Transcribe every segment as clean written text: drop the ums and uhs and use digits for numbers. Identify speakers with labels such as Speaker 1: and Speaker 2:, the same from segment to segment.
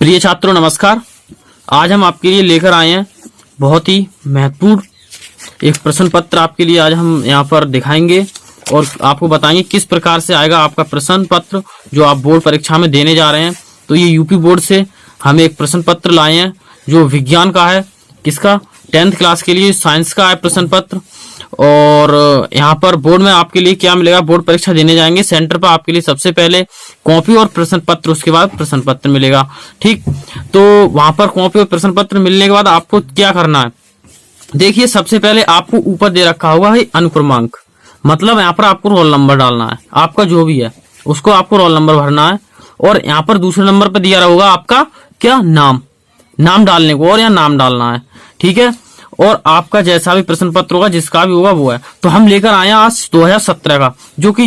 Speaker 1: प्रिय छात्रों नमस्कार। आज हम आपके लिए लेकर आए हैं बहुत ही महत्वपूर्ण एक प्रश्न पत्र। आपके लिए आज हम यहाँ पर दिखाएंगे और आपको बताएंगे किस प्रकार से आएगा आपका प्रश्न पत्र जो आप बोर्ड परीक्षा में देने जा रहे हैं। तो ये यूपी बोर्ड से हम एक प्रश्न पत्र लाए हैं जो विज्ञान का है, किसका 10th क्लास के लिए साइंस का है प्रश्न पत्र। और यहाँ पर बोर्ड में आपके लिए क्या मिलेगा, बोर्ड परीक्षा देने जाएंगे सेंटर पर आपके लिए सबसे पहले कॉपी और प्रश्न पत्र, उसके बाद प्रश्न पत्र मिलेगा। ठीक, तो वहां पर कॉपी और प्रश्न पत्र मिलने के बाद आपको क्या करना है, देखिए सबसे पहले आपको ऊपर दे रखा होगा है अनुक्रमांक, मतलब यहाँ पर आपको रोल नंबर डालना है, आपका जो भी है उसको आपको रोल नंबर भरना है। और यहाँ पर दूसरे नंबर पर दिया होगा आपका क्या नाम डालने को, और यहाँ नाम डालना है। ठीक है, और आपका जैसा भी प्रश्न पत्र होगा जिसका भी होगा वो है। तो हम लेकर आए हैं आज 2017 का, जो कि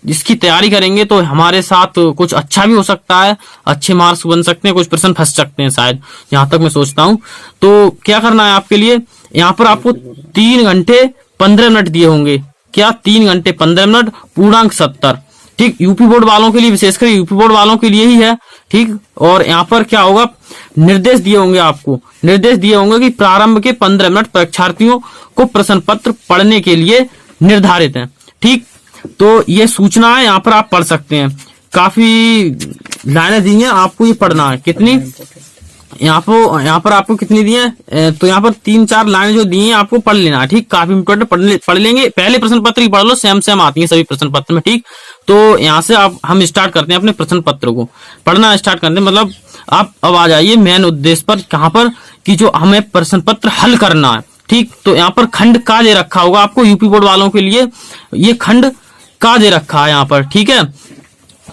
Speaker 1: इसकी तैयारी करेंगे तो हमारे साथ कुछ अच्छा भी हो सकता है, अच्छे मार्क्स बन सकते हैं, कुछ प्रश्न फंस सकते हैं शायद, यहां तक मैं सोचता हूं। तो क्या करना है आपके लिए, यहाँ पर आपको 3 घंटे 15 मिनट दिए होंगे। क्या 3 घंटे 15 मिनट पूर्णांक 70। ठीक, यूपी बोर्ड वालों के लिए, विशेषकर यूपी बोर्ड वालों के लिए ही है। ठीक, और यहाँ पर क्या होगा, निर्देश दिए होंगे, आपको निर्देश दिए होंगे कि प्रारंभ के 15 मिनट परीक्षार्थियों को प्रश्न पत्र पढ़ने के लिए निर्धारित हैं। ठीक, तो ये सूचना है, यहाँ पर आप पढ़ सकते हैं। काफी लाइनें दी हैं, आपको ये पढ़ना है। कितनी यहाँ पर आपको कितनी दी है, तो यहाँ पर 3-4 लाइनें जो दी हैं आपको पढ़ लेना है। ठीक, काफी इंपोर्टेंट पढ़ लेंगे। पहले प्रश्न पत्र ही पढ़ लो, सेम आती है सभी प्रश्न पत्र में। ठीक, तो यहाँ से हम स्टार्ट करते हैं अपने प्रश्न पत्र को पढ़ना स्टार्ट करते हैं। मतलब आप अब आ जाइए मेन उद्देश्य पर, कहाँ पर कि जो हमें प्रश्न पत्र हल करना है। ठीक, तो यहाँ पर खंड का दे रखा होगा आपको, यूपी बोर्ड वालों के लिए ये खंड का दे रखा है यहाँ पर। ठीक है,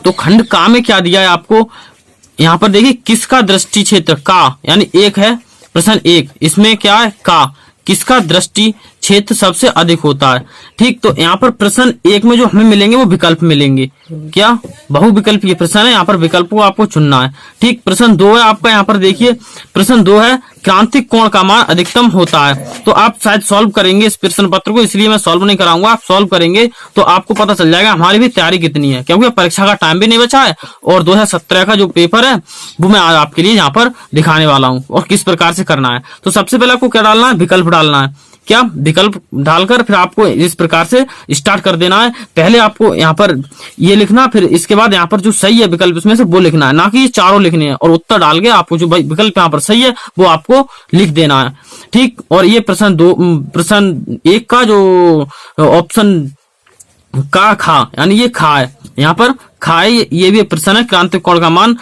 Speaker 1: तो खंड का में क्या दिया है आपको, यहाँ पर देखिए किसका दृष्टि क्षेत्र का, यानी एक है प्रश्न 1, इसमें क्या है का, किसका दृष्टि क्षेत्र सबसे अधिक होता है। ठीक, तो यहाँ पर प्रश्न 1 में जो हमें मिलेंगे वो विकल्प मिलेंगे। क्या बहुविकल्प ये प्रश्न है, यहाँ पर विकल्प को आपको चुनना है। ठीक, प्रश्न 2 है आपका, यहाँ पर देखिए प्रश्न 2 है क्रांतिक कोण का मान अधिकतम होता है। तो आप शायद सॉल्व करेंगे इस प्रश्न पत्र को, इसलिए मैं सॉल्व नहीं कराऊंगा, आप सॉल्व करेंगे तो आपको पता चल जाएगा हमारी भी तैयारी कितनी है, क्योंकि परीक्षा का टाइम भी नहीं बचा है और 2017 का जो पेपर है वो मैं आज आपके लिए यहाँ पर दिखाने वाला हूँ और किस प्रकार से करना है। तो सबसे पहले आपको क्या डालना है, विकल्प डालना है। क्या विकल्प डालकर फिर आपको इस प्रकार से स्टार्ट कर देना है। पहले आपको यहाँ पर ये लिखना, फिर इसके बाद यहाँ पर जो सही है विकल्प इसमें से वो लिखना है, ना कि ये चारों लिखने हैं। और उत्तर डाल के आपको जो विकल्प यहाँ पर सही है वो आपको लिख देना है। ठीक, और ये प्रश्न 1 का जो ऑप्शन का खा, यानी ये खा है, यहाँ पर खा है, ये भी प्रश्न है क्रांतिक कोण का मान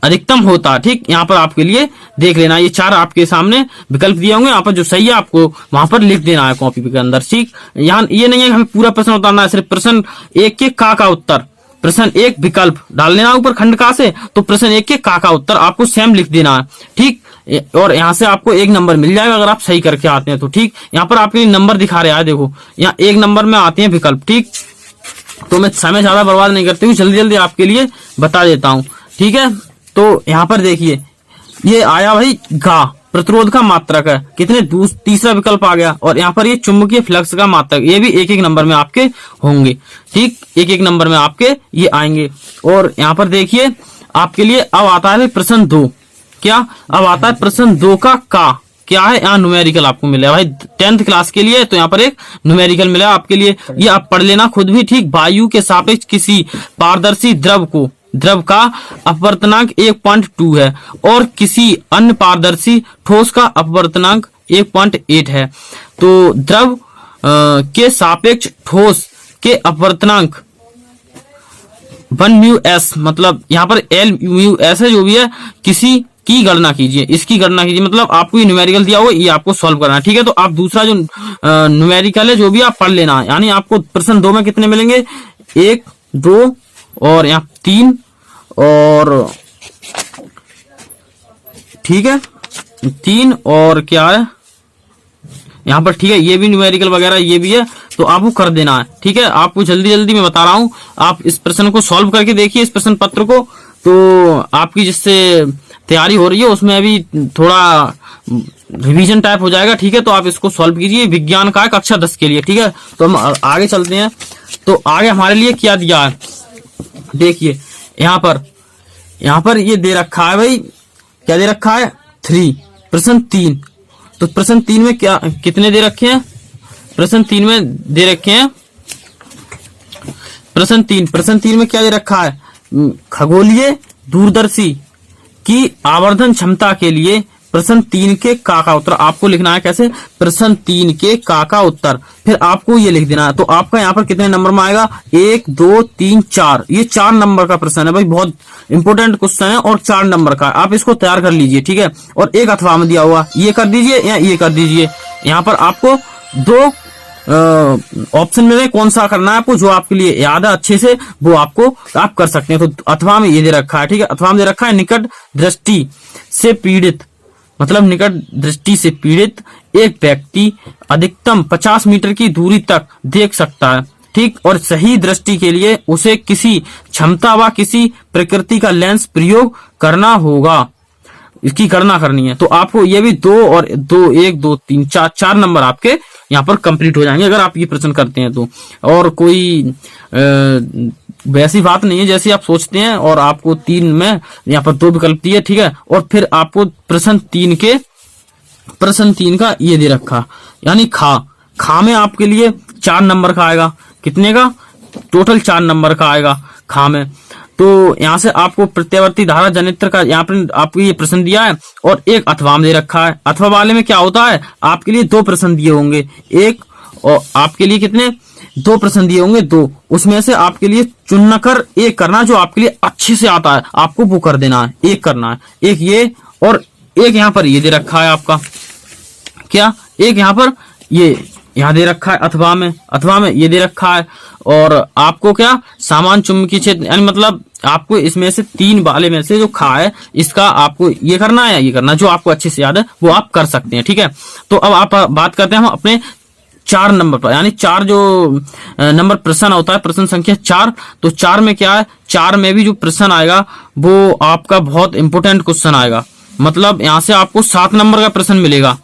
Speaker 1: अधिकतम होता है। ठीक, यहाँ पर आपके लिए देख लेना, ये 4 आपके सामने विकल्प दिए होंगे, यहाँ पर जो सही है आपको वहां पर लिख देना है कॉपी के अंदर। ठीक, यहाँ ये नहीं है कि हमें पूरा प्रश्न उतारना है, सिर्फ प्रश्न 1 के का उत्तर, प्रश्न 1 विकल्प डाल देना ऊपर खंड का से, तो प्रश्न 1 के का उत्तर आपको सेम लिख देना है। ठीक, और यहाँ से आपको 1 नंबर मिल जाएगा अगर आप सही करके आते हैं तो। ठीक, यहाँ पर आपके लिए नंबर दिखा रहे हैं, देखो यहाँ 1 नंबर में आते हैं विकल्प। ठीक, तो मैं समय ज्यादा बर्बाद नहीं करती हूँ, जल्दी आपके लिए बता देता हूँ। ठीक है, तो यहाँ पर देखिए ये आया भाई घा, प्रतिरोध का मात्रक है, कितने तीसरा विकल्प आ गया। और यहाँ पर ये चुंबकीय फ्लक्स का मात्रक, ये भी 1-1 नंबर में आपके होंगे। ठीक, 1-1 नंबर में आपके ये आएंगे। और यहाँ पर देखिए आपके लिए अब आता है प्रश्न 2। क्या अब आता है प्रश्न 2 का क्या है, यहाँ न्यूमेरिकल आपको मिला भाई 10th क्लास के लिए, तो यहाँ पर एक न्यूमेरिकल मिला आपके लिए, ये आप पढ़ लेना खुद भी। ठीक, वायु के सापेक्ष किसी पारदर्शी द्रव का अपवर्तनांक 1.2 है और किसी अन्य पारदर्शी ठोस का अपवर्तनांक 1.8 है। तो द्रव के सापेक्ष ठोस के अपवर्तनांक 1μs, मतलब यहाँ पर L μs है जो भी है, किसी की गणना कीजिए, इसकी गणना कीजिए। मतलब आपको ये न्यूमेरिकल दिया हुआ ये आपको सॉल्व करना है। ठीक है, तो आप दूसरा जो न्यूमेरिकल है जो भी आप पढ़ लेना है, यानी आपको प्रश्न 2 में कितने मिलेंगे, 1, 2 और यहाँ 3 और ठीक है 3 और क्या है यहाँ पर। ठीक है, ये भी न्यूमेरिकल वगैरह ये भी है, तो आपको कर देना है। ठीक है, आपको जल्दी मैं बता रहा हूँ, आप इस प्रश्न को सॉल्व करके देखिए इस प्रश्न पत्र को, तो आपकी जिससे तैयारी हो रही है उसमें अभी थोड़ा रिवीजन टाइप हो जाएगा। ठीक है, तो आप इसको सॉल्व कीजिए, विज्ञान का है कक्षा 10 के लिए। ठीक है, तो हम आगे चलते हैं। तो आगे हमारे लिए क्या दिया है, देखिए यहाँ पर ये दे रखा है भाई, क्या दे रखा है 3, प्रश्न 3। तो प्रश्न 3 में क्या कितने दे रखे हैं, प्रश्न 3 में दे रखे हैं प्रश्न 3 में क्या दे रखा है, खगोलीय दूरदर्शी की आवर्धन क्षमता के लिए प्रश्न 3 के का उत्तर आपको लिखना है। कैसे, प्रश्न 3 के का उत्तर, फिर आपको ये लिख देना है। तो आपका यहाँ पर कितने नंबर में आएगा, 1 2 3 4, ये 4 नंबर का प्रश्न है भाई, बहुत इंपॉर्टेंट क्वेश्चन है और 4 नंबर का, आप इसको तैयार कर लीजिए, ठीक है। और एक अथवा में दिया हुआ, ये कर दीजिए या ये कर दीजिए। यहाँ पर आपको 2 ऑप्शन में कौन सा करना है आपको, जो आपके लिए याद है अच्छे से वो आपको आप कर सकते हैं। तो अथवा में ये दे रखा है, ठीक है, अथवा में दे रखा है निकट दृष्टि से पीड़ित, मतलब निकट दृष्टि से पीड़ित एक व्यक्ति अधिकतम 50 मीटर की दूरी तक देख सकता है, ठीक, और सही दृष्टि के लिए उसे किसी क्षमता व किसी प्रकृति का लेंस प्रयोग करना होगा, इसकी गणना करनी है। तो आपको ये भी 2 और 2 1 2 3 4 नंबर आपके यहाँ पर कंप्लीट हो जाएंगे अगर आप ये प्रश्न करते हैं तो। और कोई वैसी बात नहीं है जैसे आप सोचते हैं। और आपको 3 में यहाँ पर 2 विकल्प दिए, ठीक है। और फिर आपको प्रश्न 3 का ये दे रखा, यानी खा में आपके लिए 4 नंबर का आएगा, कितने का, टोटल 4 नंबर का आएगा खा में। तो यहाँ से आपको प्रत्यावर्ती धारा जनित्र का यहाँ पर आपको ये प्रश्न दिया है और एक अथवा में दे रखा है। अथवा वाले में क्या होता है, आपके लिए 2 प्रश्न दिए होंगे, एक और आपके लिए कितने 2 प्रश्न दिए होंगे, 2, उसमें से आपके लिए चुन कर एक करना जो आपके लिए अच्छे से आता है, आपको वो कर देना है, एक करना है, एक ये और एक यहाँ पर ये दे रखा है आपका, क्या, एक यहाँ पर ये यहाँ दे रखा है अथवा में ये दे रखा है। और आपको क्या, सामान्य चुंबकीय क्षेत्र, यानी मतलब आपको इसमें से 3 वाले में से जो खा है इसका आपको ये करना है या ये करना, जो आपको अच्छे से याद है वो आप कर सकते हैं, ठीक है। तो अब आप बात करते हैं हम अपने 4 नंबर पर, यानी 4 जो नंबर प्रश्न होता है, प्रश्न संख्या 4। तो 4 में क्या है, 4 में भी जो प्रश्न आएगा वो आपका बहुत इंपोर्टेंट क्वेश्चन आएगा, मतलब यहाँ से आपको 7 नंबर का प्रश्न मिलेगा,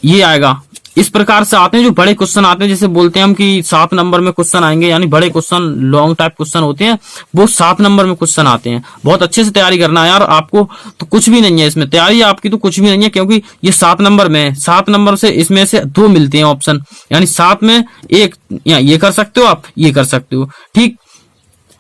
Speaker 1: ये आएगा। इस प्रकार से आते हैं जो बड़े क्वेश्चन आते हैं, जैसे बोलते हैं हम कि 7 नंबर में क्वेश्चन आएंगे, यानी बड़े क्वेश्चन लॉन्ग टाइप क्वेश्चन होते हैं, वो 7 नंबर में क्वेश्चन आते हैं। बहुत अच्छे से तैयारी करना है यार, आपको तो कुछ भी नहीं है इसमें, तैयारी आपकी तो कुछ भी नहीं है, क्योंकि ये 7 नंबर में है। 7 नंबर से इसमें से 2 मिलते हैं ऑप्शन, यानी 7 में एक, या ये कर सकते हो आप, ये कर सकते हो, ठीक।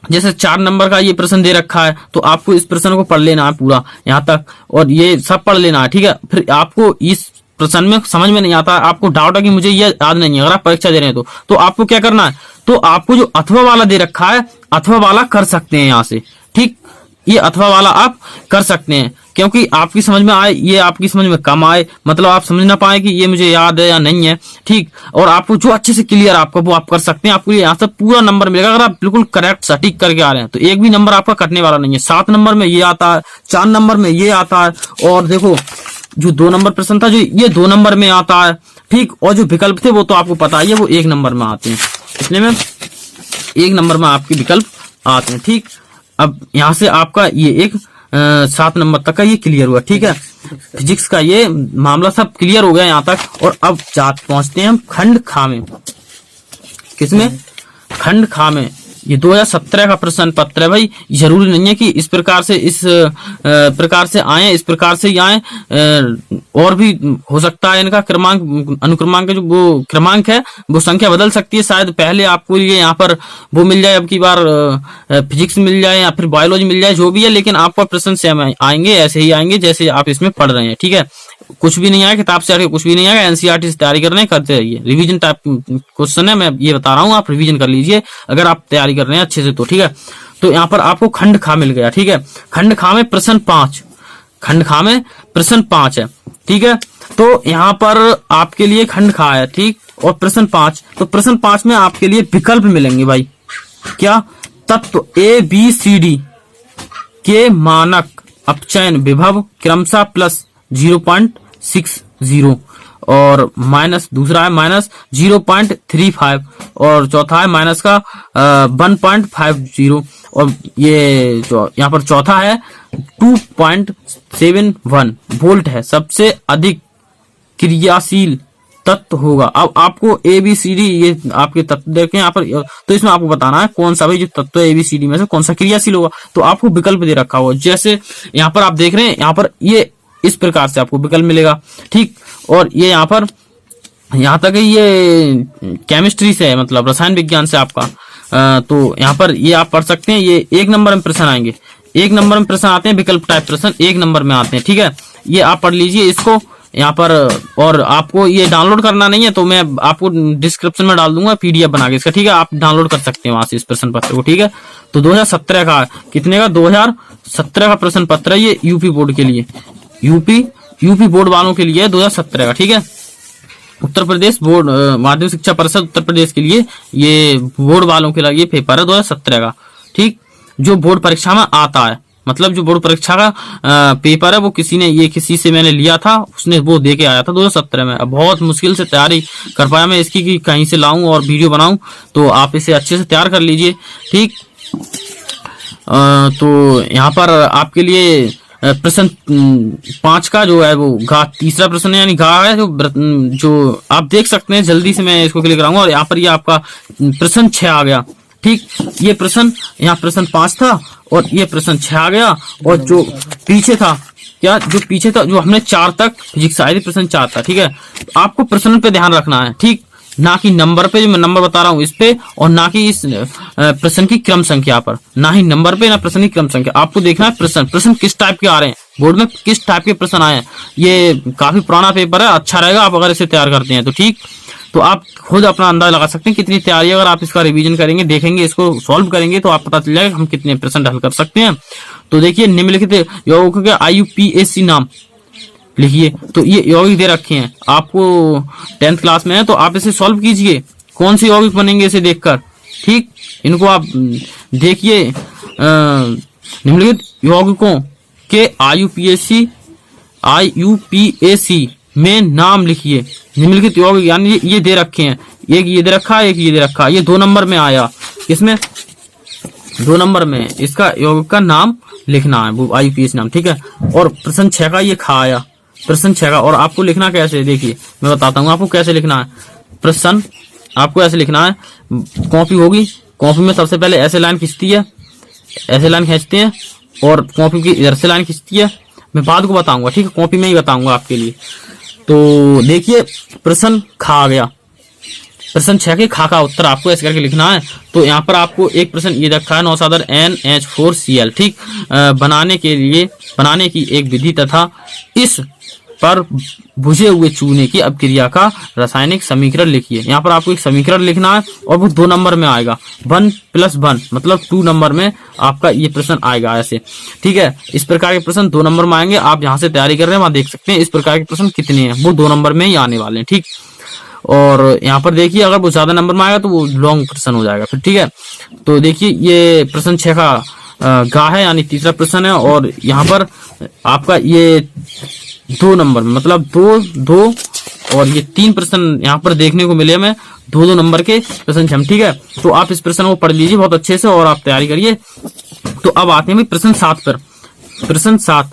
Speaker 1: जैसे 4 नंबर का ये प्रश्न दे रखा है तो आपको इस प्रश्न को पढ़ लेना है पूरा यहाँ तक, और ये सब पढ़ लेना है, ठीक है। फिर आपको इस प्रश्न में समझ में नहीं आता, आपको डाउट है कि मुझे ये याद नहीं है, अगर आप परीक्षा दे रहे हैं तो आपको क्या करना है, तो आपको जो अथवा वाला दे रखा है, अथवा वाला कर सकते हैं यहाँ से, ठीक, ये अथवा वाला आप कर सकते हैं, क्योंकि आपकी समझ में आए, ये आपकी समझ में कम आए, मतलब आप समझ ना पाए कि ये मुझे याद है या नहीं है, ठीक। और आपको जो अच्छे से क्लियर आपको वो आप कर सकते हैं, आपको यहाँ से पूरा नंबर मिलेगा अगर आप बिल्कुल करेक्ट सटीक करके आ रहे हैं, तो एक भी नंबर आपका कटने वाला नहीं है। 7 नंबर में ये आता है, 4 नंबर में ये आता है, और देखो जो 2 नंबर प्रश्न था जो ये 2 नंबर में आता है, ठीक। और जो विकल्प थे वो तो आपको पता ही है, वो 1 नंबर में आते हैं, इसलिए में 1 नंबर में आपके विकल्प आते हैं, ठीक। अब यहाँ से आपका ये 7 नंबर तक का ये क्लियर हुआ, ठीक है। फिजिक्स का ये मामला सब क्लियर हो गया यहाँ तक। और अब पहुंचते हैं हम खंड खा में। किसमें, खंड खा में। ये 2017 का प्रश्न पत्र है भाई, जरूरी नहीं है कि इस प्रकार से प्रकार से आए, इस प्रकार से ही आए, और भी हो सकता है इनका क्रमांक, अनुक्रमांक जो वो क्रमांक है वो संख्या बदल सकती है, शायद पहले आपको ये यहाँ पर वो मिल जाए, अब की बार फिजिक्स मिल जाए या फिर बायोलॉजी मिल जाए, जो भी है, लेकिन आपका प्रश्न सेम आएंगे, ऐसे ही आएंगे जैसे आप इसमें पढ़ रहे हैं, ठीक है। कुछ भी नहीं आया किताब से हटके, कुछ भी नहीं आएगा, एनसीईआरटी से तैयारी कर रहे हैं, करते रहिए, रिवीजन टाइप क्वेश्चन है, मैं ये बता रहा हूँ, आप रिवीजन कर लीजिए अगर आप तैयारी कर रहे हैं अच्छे से तो, ठीक है। तो यहाँ पर आपको खंड खा मिल गया, ठीक है। खंड खा में प्रश्न 5, खंड खा में प्रश्न 5 है, ठीक है। तो यहाँ पर आपके लिए खंड खा है, ठीक, और प्रश्न 5, तो प्रश्न 5 में आपके लिए विकल्प मिलेंगे भाई, क्या, तत्व ABCD के मानक अपचयन विभव क्रमशः प्लस 0.60 और माइनस, दूसरा है माइनस 0.35 और चौथा है माइनस का 1.50 और ये जो यहाँ पर चौथा है 2.71 वोल्ट है। सबसे अधिक क्रियाशील तत्व होगा। अब आपको ABCD ये आपके तत्व देखे यहाँ पर, तो इसमें आपको बताना है कौन सा भाई जो तत्व है ABCD में से कौन सा क्रियाशील होगा। तो आपको विकल्प दे रखा होगा, जैसे यहाँ पर आप देख रहे हैं, यहाँ पर ये इस प्रकार से आपको विकल्प मिलेगा, ठीक। और ये यहाँ पर यहाँ तक ये केमिस्ट्री से है, मतलब रसायन विज्ञान से आपका, तो यहाँ पर ये आप पढ़ सकते हैं। ये 1 नंबर में प्रश्न आएंगे, 1 नंबर में प्रश्न आते हैं, विकल्प टाइप प्रश्न 1 नंबर में आते हैं, ठीक है। ये आप पढ़ लीजिए इसको यहाँ पर, और आपको ये डाउनलोड करना नहीं है तो मैं आपको डिस्क्रिप्शन में डाल दूंगा PDF बना के इसका, ठीक है। आप डाउनलोड कर सकते हैं वहां से इस प्रश्न पत्र को, ठीक है। तो 2017 का, कितने का, 2017 का प्रश्न पत्र है ये, यूपी बोर्ड के लिए, यूपी बोर्ड वालों के लिए 2017 का, ठीक है। उत्तर प्रदेश बोर्ड माध्यमिक शिक्षा परिषद उत्तर प्रदेश के लिए ये बोर्ड वालों के लिए ये पेपर है 2017 का, ठीक। जो बोर्ड परीक्षा में आता है, मतलब जो बोर्ड परीक्षा का पेपर है वो किसी से मैंने लिया था, उसने वो दे के आया था 2017 में। अब बहुत मुश्किल से तैयारी कर पाया मैं इसकी कि कहीं से लाऊं और वीडियो बनाऊं, तो आप इसे अच्छे से तैयार कर लीजिए, ठीक। तो यहाँ पर आपके लिए प्रश्न 5 का जो है वो तीसरा प्रश्न है, यानी है जो आप देख सकते हैं। जल्दी से मैं इसको क्लिक कराऊंगा और यहाँ पर ये आपका प्रश्न 6 आ गया, ठीक। ये प्रश्न, यहाँ प्रश्न 5 था और ये प्रश्न 6 आ गया। और जो पीछे था, क्या जो पीछे था, जो हमने 4 तक फिजिक्स आई थी, प्रश्न 4 था, ठीक है। आपको प्रश्न पे ध्यान रखना है, ठीक, ना कि नंबर पे, जो मैं नंबर बता रहा हूँ इस पे, और ना कि इस प्रश्न की क्रम संख्या पर, ना ही नंबर पे ना प्रश्न की क्रम संख्या। आपको देखना है प्रश्न किस टाइप के आ रहे हैं, बोर्ड में किस टाइप के प्रश्न आए हैं। ये काफी पुराना पेपर है, अच्छा रहेगा आप अगर इसे तैयार करते हैं तो, ठीक। तो आप खुद अपना अंदाजा लगा सकते हैं कितनी तैयारी, अगर आप इसका रिवीजन करेंगे, देखेंगे, इसको सॉल्व करेंगे, तो आप पता चल जाएगा हम कितने प्रश्न हल कर सकते हैं। तो देखिए निम्नलिखित यौगिकों के IUPAC नाम लिखिए। तो ये यौगिक दे रखे हैं आपको, 10th क्लास में है, तो आप इसे सॉल्व कीजिए, कौन से यौगिक बनेंगे इसे देखकर, ठीक। इनको आप देखिए, निम्नलिखित यौगिकों के IUPAC में नाम लिखिए। निम्नलिखित यौगिक, यानी ये दे रखे हैं, एक ये दे रखा है, एक ये दे रखा है, ये 2 नंबर में आया, इसमें 2 नंबर में इसका यौगिक का नाम लिखना है, वो IUPAC नाम, ठीक है। और प्रश्न 6 का ये खा आया, प्रश्न 6 का, और आपको लिखना कैसे, देखिए मैं बताता हूँ आपको कैसे लिखना है। प्रश्न आपको ऐसे लिखना है, कॉपी होगी, कॉपी में सबसे पहले ऐसे लाइन खींचती है, ऐसे लाइन खींचते हैं, और कॉपी की इधर से लाइन खींचती है, मैं बाद को बताऊंगा, ठीक है, कॉपी में ही बताऊंगा आपके लिए। तो देखिए प्रश्न खा आ गया, प्रश्न 6 के खा का उत्तर आपको ऐसे करके लिखना है। तो यहाँ पर आपको एक प्रश्न ये रखा है, नौसादर NH4Cl, ठीक, बनाने की एक विधि तथा इस पर भुजे हुए चूने की अपक्रिया का रासायनिक समीकरण लिखिए। यहाँ पर आपको एक समीकरण लिखना है और वो 2 नंबर में आएगा, 1 + 1 मतलब 2 नंबर में आपका ये प्रश्न आएगा ऐसे, ठीक है। इस प्रकार के प्रश्न 2 नंबर में आएंगे। आप जहां से तैयारी कर रहे हैं वहां देख सकते हैं इस प्रकार के प्रश्न कितने हैं, वो 2 नंबर में ही आने वाले हैं, ठीक। और यहाँ पर देखिए अगर वो ज्यादा नंबर में आएगा तो वो लॉन्ग प्रश्न हो जाएगा फिर, ठीक है। तो देखिए ये प्रश्न 6 का गा है, यानी तीसरा प्रश्न है, और यहाँ पर आपका ये 2 नंबर में, मतलब 2 और ये 3 प्रश्न यहाँ पर देखने को मिले हमें, 2 नंबर के प्रश्न हम, ठीक है। तो आप इस प्रश्न को पढ़ लीजिए बहुत अच्छे से और आप तैयारी करिए। तो अब आते हैं प्रश्न 7 पर। प्रश्न 7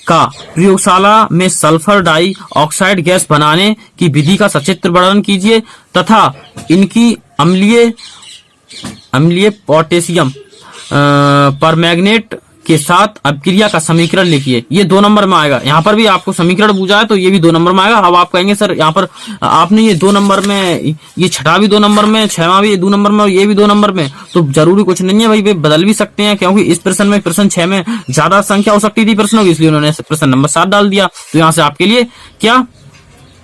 Speaker 1: का प्रयोगशाला में सल्फर डाई ऑक्साइड गैस बनाने की विधि का सचित्र वर्णन कीजिए तथा इनकी अम्लीय पोटेशियम परमैंगनेट के साथ अपक्रिया का समीकरण लिखिए। ये 2 नंबर में आएगा। यहाँ पर भी आपको समीकरण पूछा है तो ये भी 2 नंबर में आएगा। अब आप कहेंगे सर यहाँ पर आपने ये 2 नंबर में, ये 6वां भी 2 नंबर में, 6वां भी 2 नंबर में और ये भी 2 नंबर में, तो जरूरी कुछ नहीं है भाई, वे बदल भी सकते हैं, क्योंकि इस प्रश्न में प्रश्न 6 में ज्यादा संख्या हो सकती थी प्रश्नों की, इसलिए उन्होंने प्रश्न नंबर 7 डाल दिया। तो यहाँ से आपके लिए क्या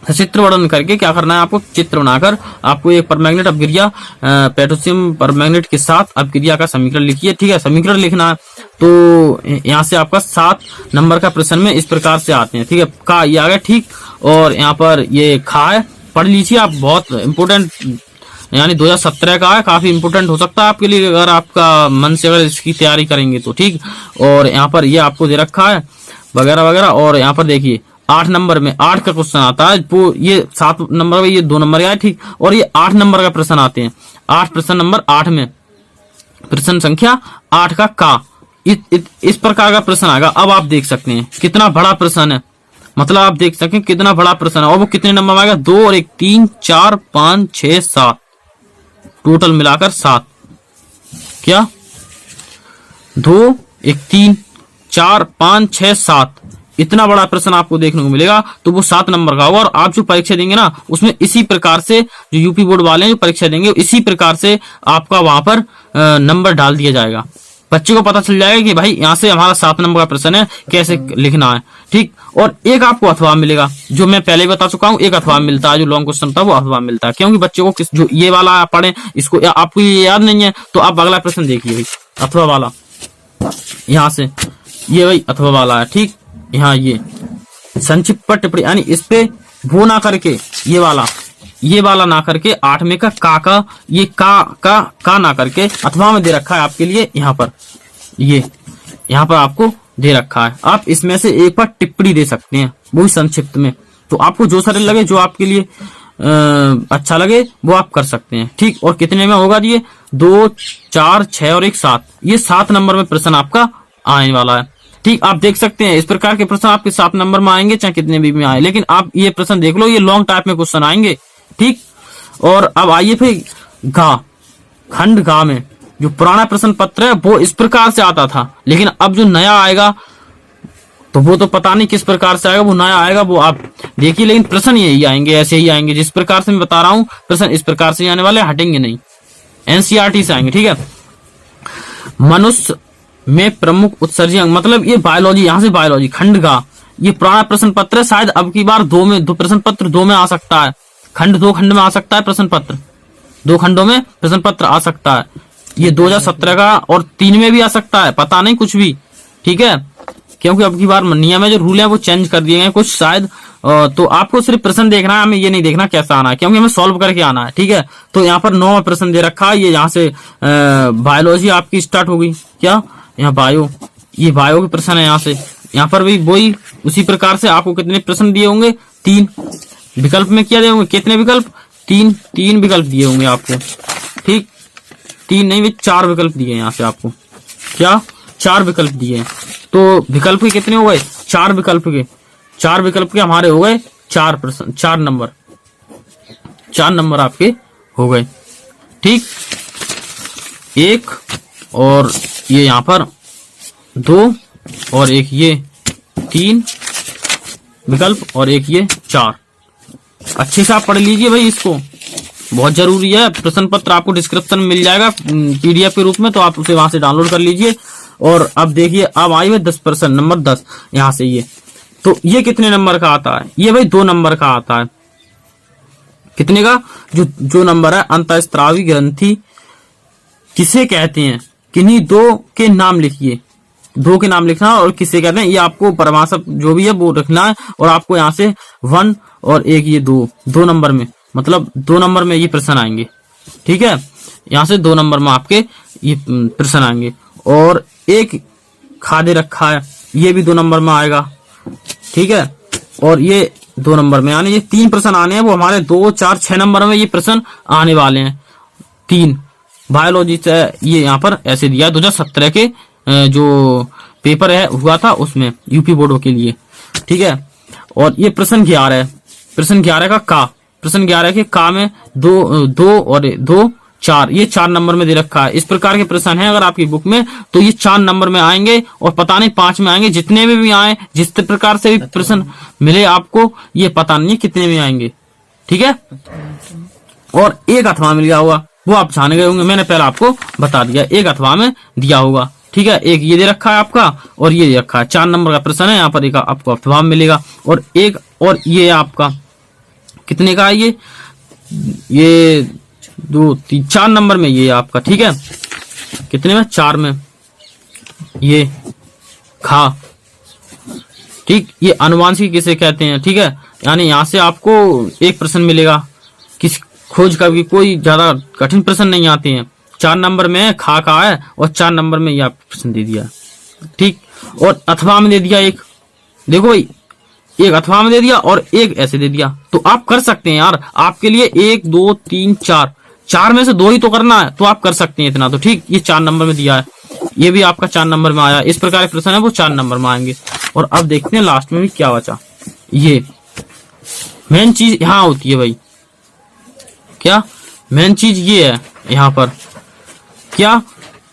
Speaker 1: चित्र वर्णन करके क्या करना है, आपको चित्र बनाकर आपको एक परमैंगनेट अपक्रिया पोटेशियम परमैंगनेट के साथ अपक्रिया का समीकरण लिखिए, ठीक है, समीकरण लिखना है। तो यहाँ से आपका 7 नंबर का प्रश्न में इस प्रकार से आते हैं, ठीक है। का ये आ गया, ठीक, और यहाँ पर ये खा है, पढ़ लीजिए आप, बहुत इंपोर्टेंट, यानी 2017 का है, काफी इंपोर्टेंट हो सकता है आपके लिए अगर आपका मन से अगर इसकी तैयारी करेंगे तो, ठीक। और यहाँ पर ये आपको दे रखा है वगैरह वगैरह। और यहाँ पर देखिए 8 नंबर में 8 का क्वेश्चन आता है, वो ये 7 नंबर में, ये 2 नंबर का, ठीक। और ये 8 नंबर का प्रश्न आते हैं, 8 प्रश्न नंबर 8 में, प्रश्न संख्या 8 का इस प्रकार का प्रश्न आएगा। अब आप देख सकते हैं कितना बड़ा प्रश्न है, मतलब आप देख सकें कितना बड़ा प्रश्न है। और वो कितने नंबर में आएगा? 2 और 1 3 4 5 6 7, टोटल मिलाकर 7। क्या 2 1 3 4 5 6 7, इतना बड़ा प्रश्न आपको देखने को मिलेगा। तो वो 7 नंबर का होगा। और आप जो परीक्षा देंगे ना, उसमें इसी प्रकार से जो यूपी बोर्ड वाले हैं जो परीक्षा देंगे, इसी प्रकार से आपका वहां पर नंबर डाल दिया जाएगा। बच्चे को पता चल जाएगा कि भाई यहाँ से हमारा 7 नंबर का प्रश्न है, कैसे लिखना है। ठीक। और एक आपको अथवा मिलेगा, जो मैं पहले ही बता चुका हूँ, एक अथवा मिलता है। जो लॉन्ग क्वेश्चन था वो अथवा मिलता है, क्योंकि बच्चे को जो ये वाला पढ़े, इसको आपको ये याद नहीं है तो आप अगला प्रश्न देखिए भाई, अथवा वाला यहाँ से, ये भाई अथवा वाला है। ठीक। यहाँ ये संक्षिप्त पर टिप्पणी, यानी इस पे वो ना करके ये वाला ना करके 8 में का ये का ना करके अथवा में दे रखा है आपके लिए। यहाँ पर ये यहाँ पर आपको दे रखा है। आप इसमें से एक बार टिप्पणी दे सकते हैं, वो भी संक्षिप्त में। तो आपको जो सरल लगे, जो आपके लिए अच्छा लगे, वो आप कर सकते हैं। ठीक। और कितने में होगा? ये 2 4 6 और 1 7, ये 7 नंबर में प्रश्न आपका आने वाला है। ठीक। आप देख सकते हैं इस प्रकार के प्रश्न आपके 7 नंबर में आएंगे, चाहे कितने भी में आए। लेकिन आप ये प्रश्न देख लो, ये लॉन्ग टाइप में क्वेश्चन आएंगे। ठीक। और अब आइए फिर खंड गा में जो पुराना प्रश्न पत्र है वो इस प्रकार से आता था, लेकिन अब जो नया आएगा तो वो तो पता नहीं किस प्रकार से आएगा। वो नया आएगा वो आप देखिए, लेकिन प्रश्न यही आएंगे, ऐसे ही आएंगे जिस प्रकार से मैं बता रहा हूं। प्रश्न इस प्रकार से आने वाले, हटेंगे नहीं, एनसीईआरटी से आएंगे। ठीक है। मनुष्य में प्रमुख उत्सर्जी अंग, मतलब ये बायोलॉजी, यहां से बायोलॉजी खंड गा, ये पुराना प्रश्न पत्र है। शायद अब की बार 2 में 2 प्रश्न पत्र 2 में आ सकता है, खंड 2 खंड में आ सकता है प्रश्न पत्र, 2 खंडों में प्रश्न पत्र आ सकता है। ये 2017 का और 3 में भी आ सकता है, पता नहीं कुछ भी। ठीक है। क्योंकि अब की बार नियम है, जो रूल है वो चेंज कर दिए गए कुछ शायद। तो आपको सिर्फ प्रश्न देखना है, हमें ये नहीं देखना कैसा आना है, क्योंकि हमें सॉल्व करके आना है। ठीक है। तो यहाँ पर 9 प्रश्न दे रखा है। ये यहाँ से बायोलॉजी आपकी स्टार्ट होगी। क्या यहाँ बायो, ये बायो के प्रश्न है। यहाँ से यहाँ पर भी वही उसी प्रकार से आपको कितने प्रश्न दिए होंगे? 3 विकल्प में क्या दिए होंगे? कितने विकल्प? 3 विकल्प दिए होंगे आपको। ठीक। 3 नहीं, 4 विकल्प दिए यहाँ से आपको। क्या 4 विकल्प दिए? तो विकल्प के कितने हो गए? 4 विकल्प के, 4 विकल्प के हमारे हो गए 4 प्रश्न, 4 नंबर, 4 नंबर आपके हो गए। ठीक। 1 और ये यहाँ पर 2 और 1 ये 3 विकल्प और 1 ये 4। अच्छे से आप पढ़ लीजिए भाई, इसको बहुत जरूरी है। प्रश्न पत्र आपको डिस्क्रिप्शन में मिल जाएगा पीडीएफ के रूप में, तो आप उसे वहां से डाउनलोड कर लीजिए। और अब देखिए, अब आई है 10%, नंबर 10 यहाँ से ये। तो ये कितने नंबर का आता है? ये भाई 2 नंबर का आता है। कितने का? जो नंबर है, अंतःस्रावी ग्रंथि किसे कहते हैं? किन्हीं 2 के नाम लिखिए, 2 के नाम लिखना और किसे कहते हैं, ये आपको परिभाषा जो भी है वो रखना है। और आपको यहाँ से 1 और 1 ये 2 नंबर में, मतलब 2 नंबर में ये प्रश्न आएंगे। ठीक है। यहाँ से 2 नंबर में आपके ये प्रश्न आएंगे। और एक खादे रखा है, ये भी 2 नंबर में आएगा। ठीक है। और ये 2 नंबर में, यानी ये 3 प्रश्न आने हैं। वो हमारे 2 4 6 नंबर में ये प्रश्न आने वाले हैं। 3 बायोलॉजी से ये यहाँ पर ऐसे दिया 2017 के जो पेपर है हुआ था उसमें, यूपी बोर्डों के लिए। ठीक है। और ये प्रश्न 11 है, प्रश्न 11 का प्रश्न 11 के का में 2 और 2 4, ये 4 नंबर में दे रखा है। इस प्रकार के प्रश्न है अगर आपकी बुक में, तो ये 4 नंबर में आएंगे और पता नहीं 5 में आएंगे। जितने में भी आए, जिस प्रकार से भी प्रश्न मिले आपको, ये पता नहीं कितने में आएंगे। ठीक है। और एक अथवा मिल गया होगा, वो आप जान गए होंगे, मैंने पहले आपको बता दिया, एक अथवा में दिया होगा। ठीक है। एक ये दे रखा है आपका और ये दे रखा है, 4 नंबर का प्रश्न है। यहाँ पर एक आपको अथवा मिलेगा और एक और ये आपका कितने का है? ये 2 3 4 नंबर में ये आपका। ठीक है। कितने में? 4 में ये खा। ठीक। ये अनुवांशिक किसे कहते हैं? ठीक है। यानी यहाँ से आपको एक प्रश्न मिलेगा। किस खोज का भी कोई ज्यादा कठिन प्रश्न नहीं आते हैं। 4 नंबर में खा का है और 4 नंबर में ये आपको प्रश्न दे दिया। ठीक। और अथवा में दे दिया एक, देखो भाई, एक अथवा में दे दिया और एक ऐसे दे दिया। तो आप कर सकते हैं यार, आपके लिए 1 2 3 4 में से 2 ही तो करना है, तो आप कर सकते हैं इतना तो। ठीक। ये 4 नंबर में दिया है, ये भी आपका 4 नंबर में आया। इस प्रकार के प्रश्न है वो 4 नंबर में आएंगे। और अब देखते हैं लास्ट में भी क्या बचा। ये मेन चीज यहाँ होती है भाई। क्या मेन चीज ये है यहाँ पर, क्या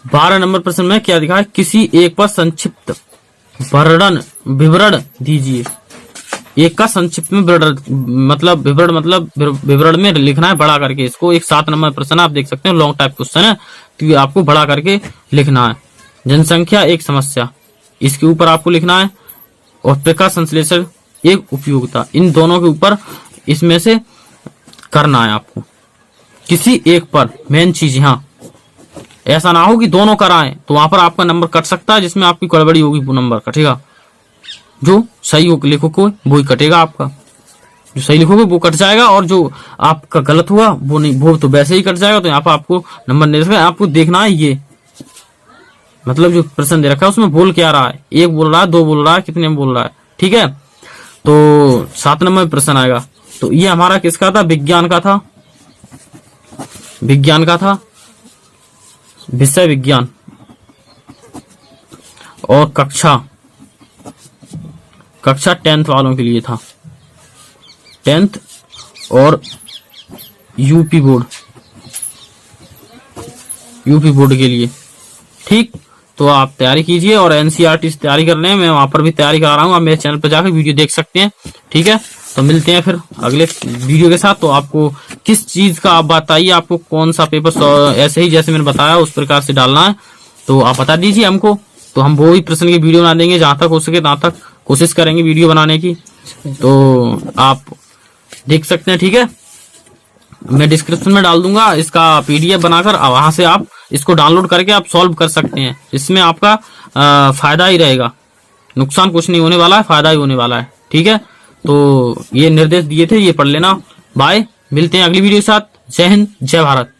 Speaker 1: 12 नंबर प्रश्न में क्या दिखा है, किसी एक पर संक्षिप्त विवरण दीजिए। एक का संक्षिप्त में विवरण में लिखना है बड़ा करके इसको। एक 7 नंबर प्रश्न आप देख सकते हैं, लॉन्ग टाइप क्वेश्चन है, तो आपको बड़ा करके लिखना है। जनसंख्या एक समस्या, इसके ऊपर आपको लिखना है, और प्रकाश संश्लेषण एक उपयोगिता, इन दोनों के ऊपर इसमें से करना है आपको। किसी एक पर मेन चीज यहाँ, ऐसा ना हो कि दोनों कराएं तो वहां पर आपका नंबर कट सकता है, जिसमें आपकी गड़बड़ी होगी वो नंबर कटेगा। जो सही हो लिखोगे वो ही कटेगा आपका, जो सही लिखोगे वो कट जाएगा, और जो आपका गलत हुआ वो नहीं, वो तो वैसे ही कट जाएगा। तो यहाँ पर आपको नंबर नहीं रखा, आपको देखना है ये मतलब जो प्रश्न दे रखा है उसमें बोल क्या रहा है, 1 बोल रहा है, 2 बोल रहा है, कितने में बोल रहा है, ठीक है। तो 7 नंबर में प्रश्न आएगा। तो ये हमारा किसका था, विज्ञान का था, विज्ञान का था, विषय विज्ञान, और कक्षा 10th वालों के लिए था, 10th और यूपी बोर्ड के लिए, ठीक। तो आप तैयारी कीजिए, और एनसीईआरटी से तैयारी कर रहे हैं, मैं वहां पर भी तैयारी करा रहा हूँ, आप मेरे चैनल पर जाकर वीडियो देख सकते हैं, ठीक है। तो मिलते हैं फिर अगले वीडियो के साथ। तो आपको किस चीज का आप बताइए, आपको कौन सा पेपर ऐसे ही जैसे मैंने बताया उस प्रकार से डालना है, तो आप बता दीजिए हमको, तो हम वो ही प्रश्न की वीडियो बना देंगे, जहां तक हो सके तहां तक कोशिश करेंगे वीडियो बनाने की। तो आप देख सकते हैं, ठीक है। मैं डिस्क्रिप्शन में डाल दूंगा इसका PDF बनाकर, वहां से आप इसको डाउनलोड करके आप सॉल्व कर सकते हैं। इसमें आपका फायदा ही रहेगा, नुकसान कुछ नहीं होने वाला है, फायदा ही होने वाला है, ठीक है। तो ये निर्देश दिए थे, ये पढ़ लेना। बाय, मिलते हैं अगली वीडियो के साथ। जय हिंद, जय भारत।